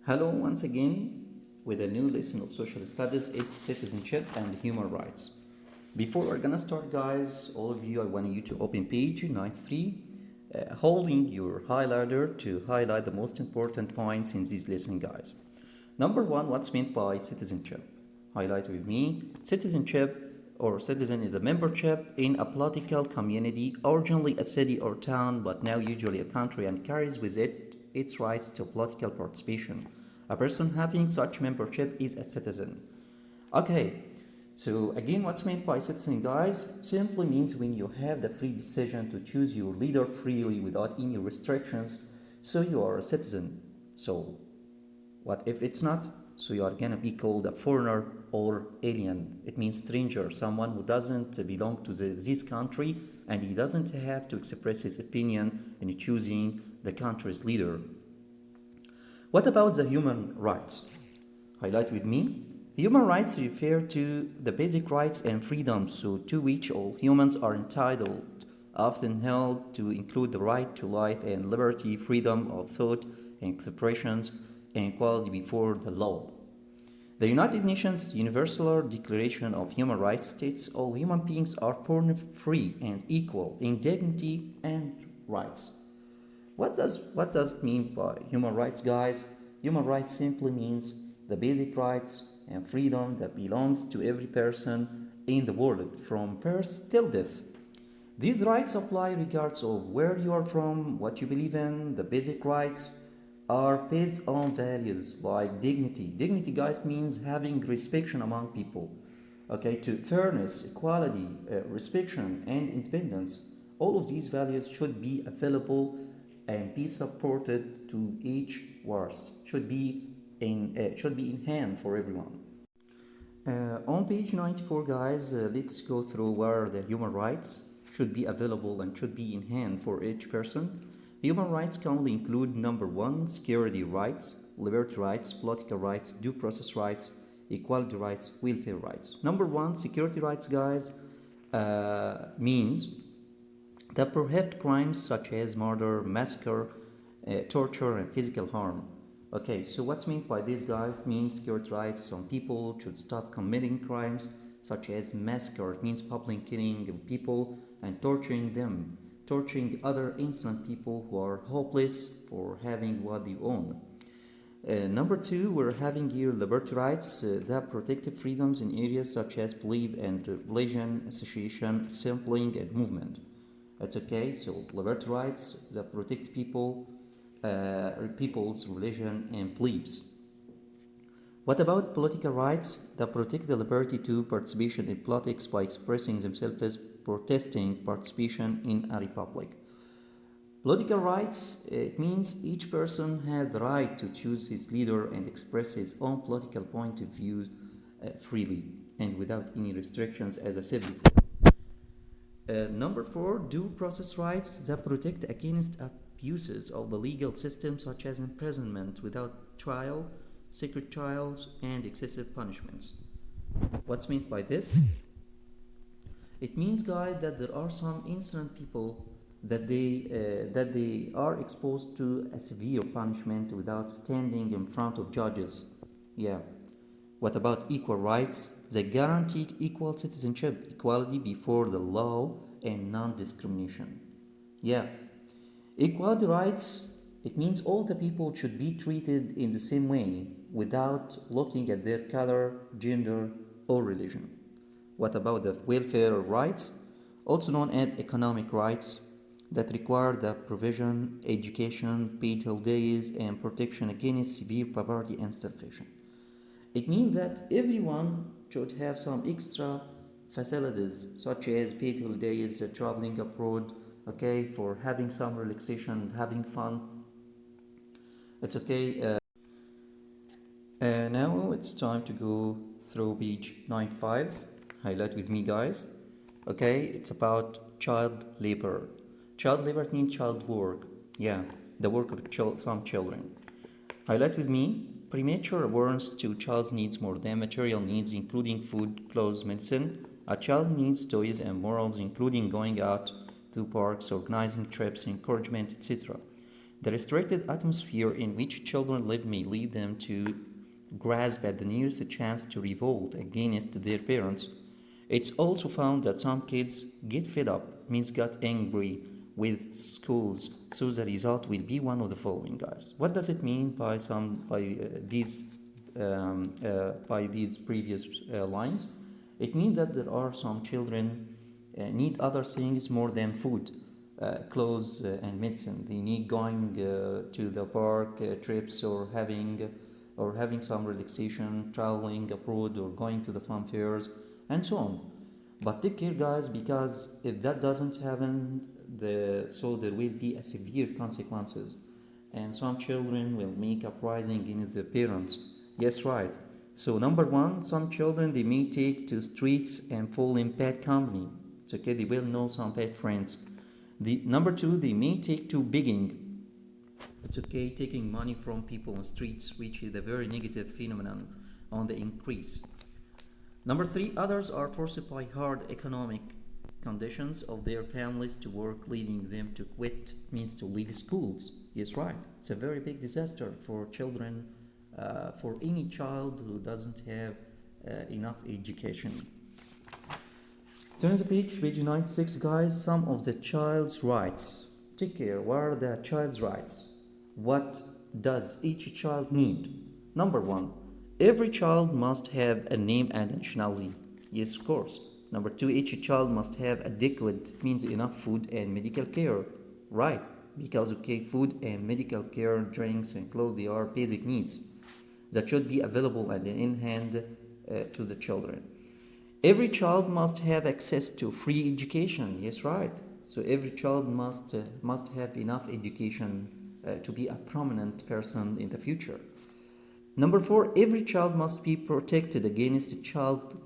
Hello once again with a new lesson of social studies. It's citizenship and human rights. Before we're gonna start, guys, all of you, I want you to open page 93, holding your highlighter to highlight the most important points in this lesson, guys. Number one, what's meant by citizenship? Highlight with me. Citizenship or citizen is a membership in a political community, originally a city or town, but now usually a country, and carries with it its rights to political participation. A person having such membership is a citizen. Okay, so again, what's meant by citizen, guys? Simply means when you have the free decision to choose your leader freely without any restrictions, so you are a citizen. So what if it's not? So you are gonna be called a foreigner or alien. It means stranger, someone who doesn't belong to this country, and he doesn't have to express his opinion in choosing the country's leader. What about the human rights? Highlight with me. Human rights refer to the basic rights and freedoms to which all humans are entitled, often held to include the right to life and liberty, freedom of thought and expressions, and equality before the law. The United Nations Universal Declaration of Human Rights states all human beings are born free and equal in dignity and rights. What does it mean by human rights, guys? Human rights simply means the basic rights and freedom that belongs to every person in the world from birth till death. These rights apply regardless of where you are from, what you believe in. The basic rights are based on values like dignity. Dignity, guys, means having respect among people. Okay, to fairness, equality, respect, and independence. All of these values should be available and be supported to each worst. Should be in hand for everyone. On page 94, guys, let's go through where the human rights should be available and should be in hand for each person. Human rights commonly include number one, security rights, liberty rights, political rights, due process rights, equality rights, welfare rights. Number one, security rights, guys, means that prohibit crimes such as murder, massacre, torture, and physical harm. Okay, so what's meant by this, guys? It means security rights. Some people should stop committing crimes such as massacre. It means public killing of people and torturing them, torturing other innocent people who are hopeless for having what they own. Number two, we're having here liberty rights that protect freedoms in areas such as belief and religion, association, assembling, and movement. That's okay. So liberty rights that protect people's religion and beliefs. What about political rights that protect the liberty to participation in politics by expressing themselves as protesting participation in a republic? Political rights, it means each person has the right to choose his leader and express his own political point of view freely and without any restrictions, as I said before. Number four, due process rights that protect against abuses of the legal system, such as imprisonment without trial, secret trials, and excessive punishments. What's meant by this? It means, guys, that there are some innocent people that they are exposed to a severe punishment without standing in front of judges. Yeah. What about equal rights? They guarantee equal citizenship, equality before the law, and non-discrimination. Yeah. Equality rights, it means all the people should be treated in the same way without looking at their color, gender, or religion. What about the welfare rights, also known as economic rights, that require the provision, education, paid holidays, and protection against severe poverty and starvation? It means that everyone should have some extra facilities such as paid holidays, traveling abroad, okay, for having some relaxation, having fun. It's okay. Now it's time to go through page 95. Highlight with me, guys. Okay, it's about child labor. Child labor means child work. Yeah, the work of some children. Highlight with me. Premature awareness to child's needs more than material needs, including food, clothes, medicine. A child needs toys and morals, including going out to parks, organizing trips, encouragement, etc. The restricted atmosphere in which children live may lead them to grasp at the nearest chance to revolt against their parents. It's also found that some kids get fed up, means got angry with schools. So the result will be one of the following, guys. What does it mean by these previous lines? It means that there are some children need other things more than food, clothes, and medicine. They need going to the park trips, or having some relaxation, traveling abroad, or going to the fun fairs, and so on. But take care, guys, because if that doesn't happen, so there will be a severe consequences, and some children will make uprising against their parents. Yes, right. So number one, some children they may take to streets and fall in bad company. It's okay, they will know some bad friends. The number two, they may take to begging. It's okay, taking money from people on streets, which is a very negative phenomenon on the increase. Number three, others are forced by hard economic conditions of their families to work, leading them to quit, means to leave schools. Yes, right. It's a very big disaster for children, for any child who doesn't have enough education. Turn the page 96, guys. Some of the child's rights. Take care. What are the child's rights? What does each child need? Number one, every child must have a name and nationality. Yes, of course. Number two, each child must have adequate, means enough food and medical care. Right, because okay, food and medical care, drinks and clothes, they are basic needs that should be available and in hand to the children. Every child must have access to free education. Yes, right. So every child must have enough education to be a prominent person in the future. Number four, every child must be protected against child